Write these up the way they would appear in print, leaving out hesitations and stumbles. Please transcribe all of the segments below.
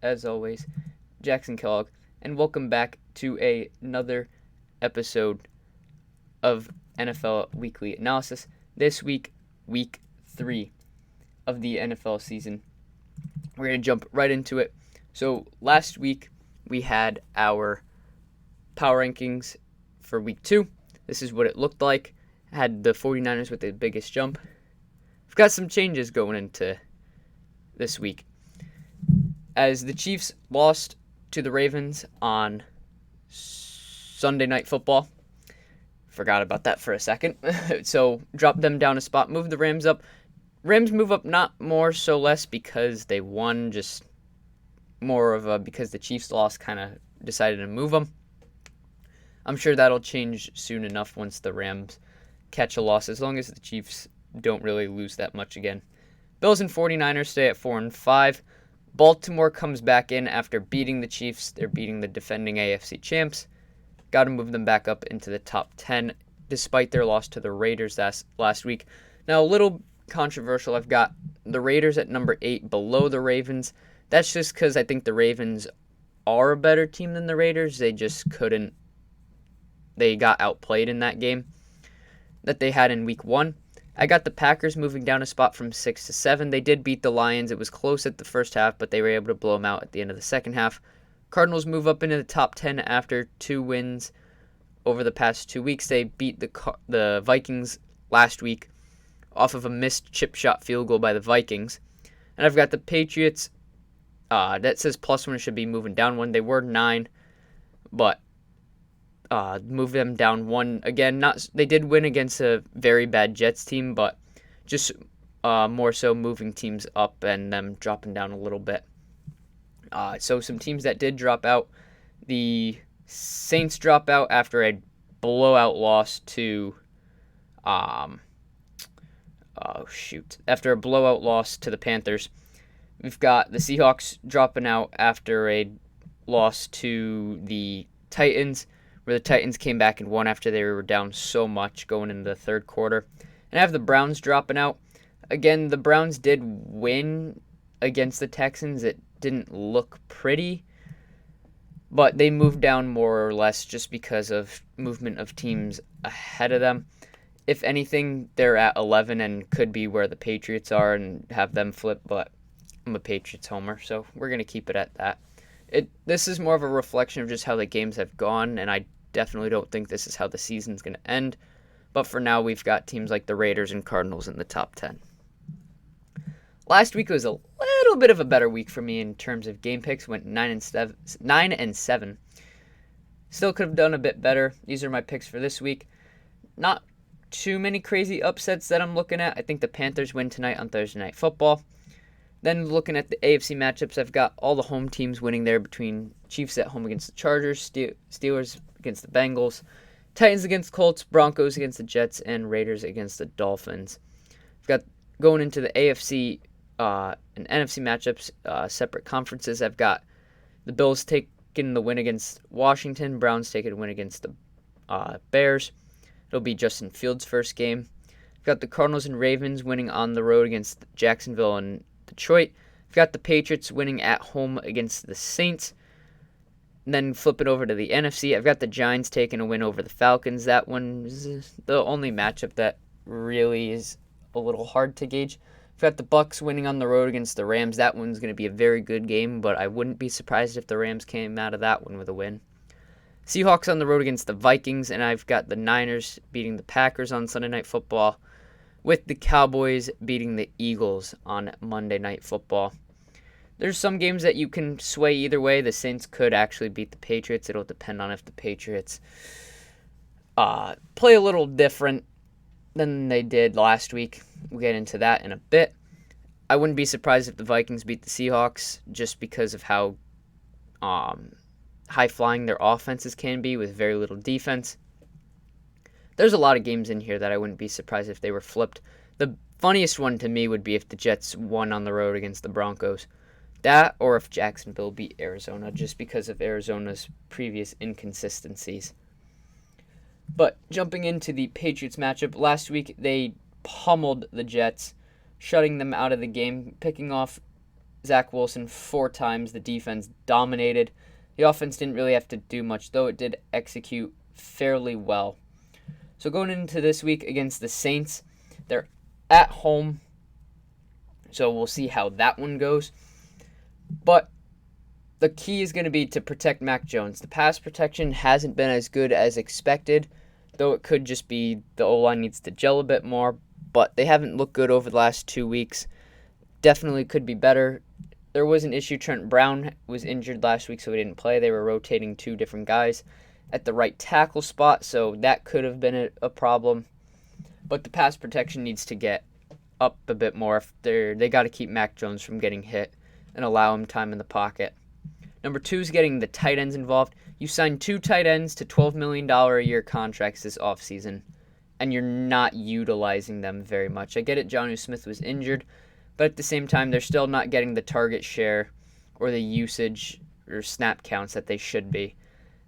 as always, Jackson Kellogg, and welcome back to another episode of NFL Weekly Analysis. This week, week 3 of the NFL season. We're going to jump right into it. So last week, we had our power rankings for week 2. This is what it looked like. Had the 49ers with the biggest jump. We've got some changes going into this week, as the Chiefs lost to the Ravens on Sunday Night Football. Forgot about that for a second. So dropped them down a spot, moved the Rams up. Rams move up not more so less because they won, just more of a because the Chiefs lost kind of decided to move them. I'm sure that'll change soon enough once the Rams catch a loss, as long as the Chiefs don't really lose that much again. Bills and 49ers stay at 4-5. Baltimore comes back in after beating the Chiefs. They're beating the defending AFC champs. Got to move them back up into the top 10, despite their loss to the Raiders last week. Now, a little controversial. I've got the Raiders at number 8 below the Ravens. That's just because I think the Ravens are a better team than the Raiders. They just couldn't. They got outplayed in that game that they had in week 1. I got the Packers moving down a spot from 6 to 7. They did beat the Lions. It was close at the first half, but they were able to blow them out at the end of the second half. Cardinals move up into the top 10 after 2 wins over the past 2 weeks. They beat the Vikings last week off of a missed chip shot field goal by the Vikings. And I've got the Patriots. That says +1, should be moving down 1. They were 9, but move them down 1 again. They did win against a very bad Jets team, but just more so moving teams up and them dropping down a little bit. So some teams that did drop out: the Saints drop out after a blowout loss to after a blowout loss to the Panthers. We've got the Seahawks dropping out after a loss to the Titans, where the Titans came back and won after they were down so much going into the third quarter. And I have the Browns dropping out. Again, the Browns did win against the Texans. It didn't look pretty, but they moved down more or less just because of movement of teams ahead of them. If anything, they're at 11 and could be where the Patriots are and have them flip, but I'm a Patriots homer, so we're going to keep it at that. This is more of a reflection of just how the games have gone, and I definitely don't think this is how the season's going to end. But for now, we've got teams like the Raiders and Cardinals in the top 10. Last week was a little bit of a better week for me in terms of game picks. Went 9-7. Still could have done a bit better. These are my picks for this week. Not too many crazy upsets that I'm looking at. I think the Panthers win tonight on Thursday Night Football. Then looking at the AFC matchups, I've got all the home teams winning there between Chiefs at home against the Chargers, Steelers against the Bengals, Titans against Colts, Broncos against the Jets, and Raiders against the Dolphins. I've got going into the AFC and NFC matchups, separate conferences. I've got the Bills taking the win against Washington, Browns taking a win against the Bears. It'll be Justin Fields' first game. I've got the Cardinals and Ravens winning on the road against Jacksonville and Detroit. I've got the Patriots winning at home against the Saints. And then flipping over to the NFC, I've got the Giants taking a win over the Falcons. That one is the only matchup that really is a little hard to gauge. I've got the Bucks winning on the road against the Rams. That one's going to be a very good game, but I wouldn't be surprised if the Rams came out of that one with a win. Seahawks on the road against the Vikings, and I've got the Niners beating the Packers on Sunday Night Football, with the Cowboys beating the Eagles on Monday Night Football. There's some games that you can sway either way. The Saints could actually beat the Patriots. It'll depend on if the Patriots play a little different than they did last week. We'll get into that in a bit. I wouldn't be surprised if the Vikings beat the Seahawks just because of how high-flying their offenses can be with very little defense. There's a lot of games in here that I wouldn't be surprised if they were flipped. The funniest one to me would be if the Jets won on the road against the Broncos. That, or if Jacksonville beat Arizona, just because of Arizona's previous inconsistencies. But jumping into the Patriots matchup, last week they pummeled the Jets, shutting them out of the game, picking off Zach Wilson 4 times. The defense dominated. The offense didn't really have to do much, though it did execute fairly well. So going into this week against the Saints, they're at home, so we'll see how that one goes. But the key is going to be to protect Mac Jones. The pass protection hasn't been as good as expected, though it could just be the O-line needs to gel a bit more, but they haven't looked good over the last 2 weeks. Definitely could be better. There was an issue. Trent Brown was injured last week, so he didn't play. They were rotating 2 different guys at the right tackle spot, so that could have been a problem. But the pass protection needs to get up a bit more. They got to keep Mac Jones from getting hit and allow him time in the pocket. Number 2 is getting the tight ends involved. You signed 2 tight ends to $12 million a year contracts this offseason, and you're not utilizing them very much. I get it, Jonnu Smith was injured, but at the same time, they're still not getting the target share or the usage or snap counts that they should be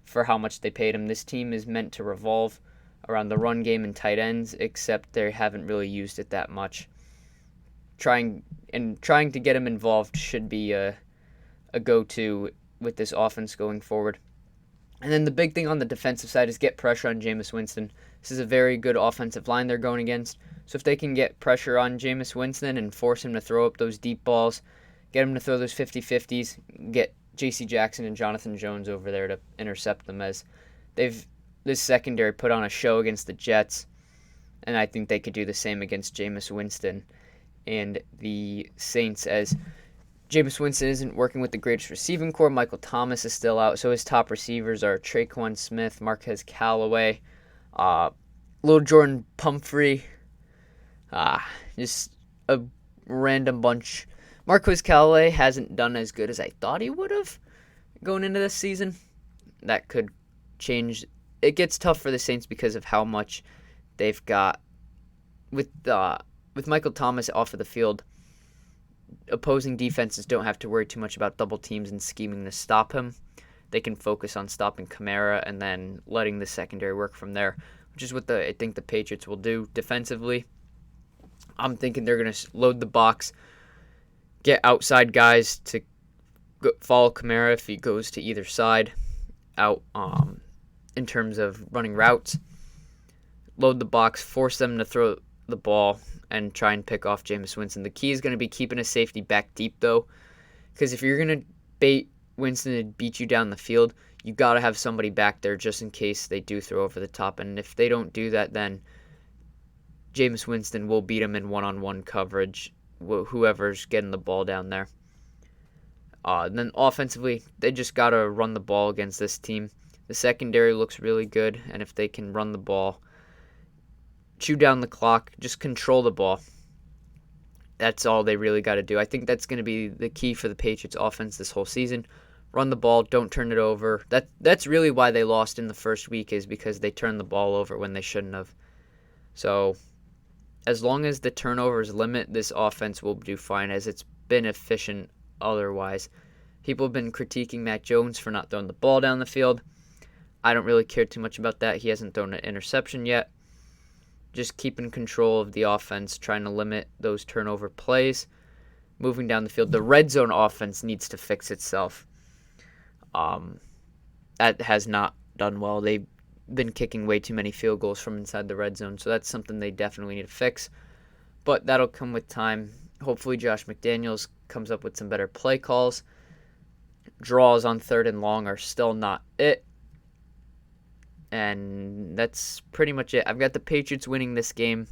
for how much they paid him. This team is meant to revolve around the run game and tight ends, except they haven't really used it that much. Trying to get him involved should be a go-to with this offense going forward. And then the big thing on the defensive side is get pressure on Jameis Winston. This is a very good offensive line they're going against. So if they can get pressure on Jameis Winston and force him to throw up those deep balls, get him to throw those 50-50s, get J.C. Jackson and Jonathan Jones over there to intercept them, as this secondary put on a show against the Jets, and I think they could do the same against Jameis Winston and the Saints, as Jameis Winston isn't working with the greatest receiving core. Michael Thomas is still out, so his top receivers are Traquan Smith, Marquez Callaway, Lil Jordan Pumphrey, just a random bunch. Marquez Callaway hasn't done as good as I thought he would have going into this season. That could change. It gets tough for the Saints because of how much they've got with Michael Thomas off of the field. Opposing defenses don't have to worry too much about double teams and scheming to stop him. They can focus on stopping Kamara and then letting the secondary work from there, which is what I think the Patriots will do defensively. I'm thinking they're going to load the box, get outside guys to follow Kamara if he goes to either side out in terms of running routes. Load the box, force them to throw the ball, and try and pick off Jameis Winston. The key is going to be keeping a safety back deep, though, because if you're going to bait Winston to beat you down the field, you got to have somebody back there just in case they do throw over the top. And if they don't do that, then Jameis Winston will beat him in one-on-one coverage, whoever's getting the ball down there. And then offensively, they just got to run the ball against this team. The secondary looks really good, and if they can run the ball, chew down the clock, just control the ball, that's all they really got to do. I think that's going to be the key for the Patriots offense this whole season. Run the ball, don't turn it over. That's really why they lost in the first week, is because they turned the ball over when they shouldn't have. So as long as the turnovers limit, this offense will do fine, as it's been efficient otherwise. People have been critiquing Mac Jones for not throwing the ball down the field. I don't really care too much about that. He hasn't thrown an interception yet. Just keeping control of the offense, trying to limit those turnover plays, moving down the field. The red zone offense needs to fix itself. That has not done well. They've been kicking way too many field goals from inside the red zone, so that's something they definitely need to fix. But that'll come with time. Hopefully Josh McDaniels comes up with some better play calls. Draws on 3rd and long are still not it. And that's pretty much it. I've got the Patriots winning this game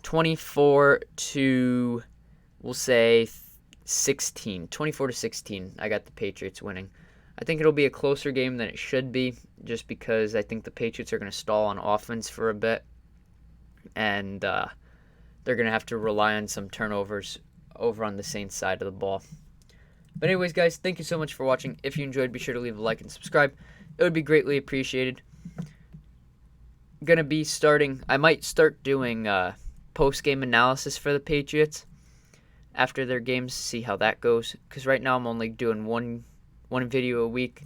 24 to, we'll say, 16. 24 to 16, I got the Patriots winning. I think it'll be a closer game than it should be, just because I think the Patriots are going to stall on offense for a bit. And they're going to have to rely on some turnovers over on the Saints side of the ball. But anyways, guys, thank you so much for watching. If you enjoyed, be sure to leave a like and subscribe. It would be greatly appreciated. I might start doing post-game analysis for the Patriots after their games, see how that goes. Because right now I'm only doing one video a week.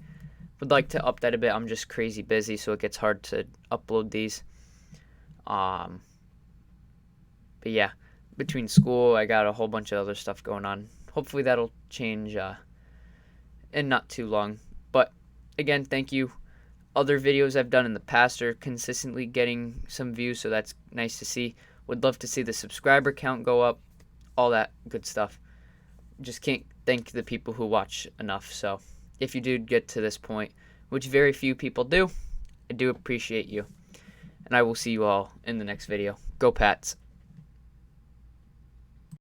Would like to up that a bit. I'm just crazy busy, so it gets hard to upload these. But yeah, between school, I got a whole bunch of other stuff going on. hopefully that'll change in not too long. But again, thank you. Other videos I've done in the past are consistently getting some views, so that's nice to see. Would love to see the subscriber count go up, all that good stuff. Just can't thank the people who watch enough. So if you do get to this point, which very few people do, I do appreciate you. And I will see you all in the next video. Go Pats.